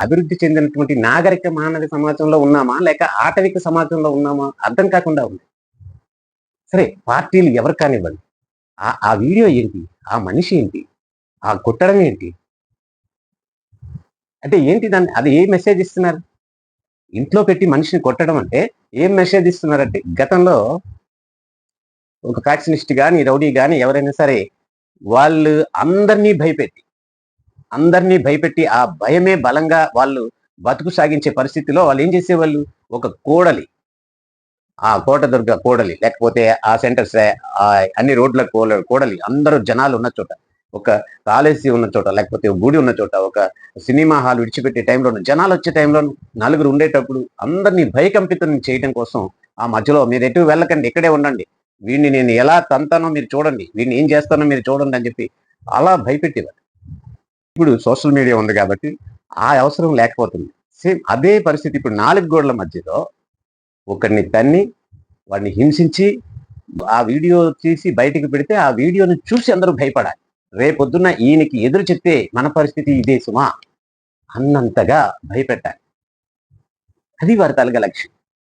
అభివృద్ధి చెందినటువంటి నాగరిక మానవ సమాజంలో ఉన్నామా లేక ఆటవిక సమాజంలో ఉన్నామా అర్థం కాకుండా ఉంది. సరే పార్టీలు ఎవరు కానివ్వండి, ఆ వీడియో ఏంటి, ఆ మనిషి ఏంటి, ఆ కొట్టడం ఏంటి, అంటే ఏంటి, దాన్ని అది ఏ మెసేజ్ ఇస్తున్నారు? ఇంట్లో పెట్టి మనిషిని కొట్టడం అంటే ఏం మెసేజ్ ఇస్తున్నారంటే, గతంలో ఒక ఫ్యాక్షనిస్ట్ గాని రౌడీ గాని ఎవరైనా సరే వాళ్ళు అందరినీ భయపెట్టి ఆ భయమే బలంగా వాళ్ళు బతుకు సాగించే పరిస్థితిలో వాళ్ళు ఏం చేసేవాళ్ళు, ఒక కోడలి, ఆ కోటదుర్గ కోడలి, లేకపోతే ఆ సెంటర్స్, అన్ని రోడ్ల కోడలి, అందరూ జనాలు ఉన్న చోట, ఒక కాలేజీ ఉన్న చోట, లేకపోతే గుడి ఉన్న చోట, ఒక సినిమా హాల్ విడిచిపెట్టే టైంలో, జనాలు వచ్చే టైంలో నలుగురు ఉండేటప్పుడు అందరినీ భయకంపితం చేయడం కోసం ఆ మధ్యలో మీరు ఎటు వెళ్ళకండి, ఇక్కడే ఉండండి, వీడిని నేను ఎలా తంతానో మీరు చూడండి, వీడిని ఏం చేస్తానో మీరు చూడండి అని చెప్పి అలా భయపెట్టేవారు. ఇప్పుడు సోషల్ మీడియా ఉంది కాబట్టి ఆ అవసరం లేకపోతుంది. సేమ్ అదే పరిస్థితి ఇప్పుడు 4 గోడల మధ్యలో ఒకరిని తన్ని వాడిని హింసించి ఆ వీడియో తీసి బయటికి పెడితే ఆ వీడియోని చూసి అందరూ భయపడాలి. రేపొద్దున్న ఈయనకి ఎదురు చెప్తే మన పరిస్థితి ఇదే సుమా అన్నంతగా భయపెట్టాలి. అది వారి తలగ లక్ష్యం.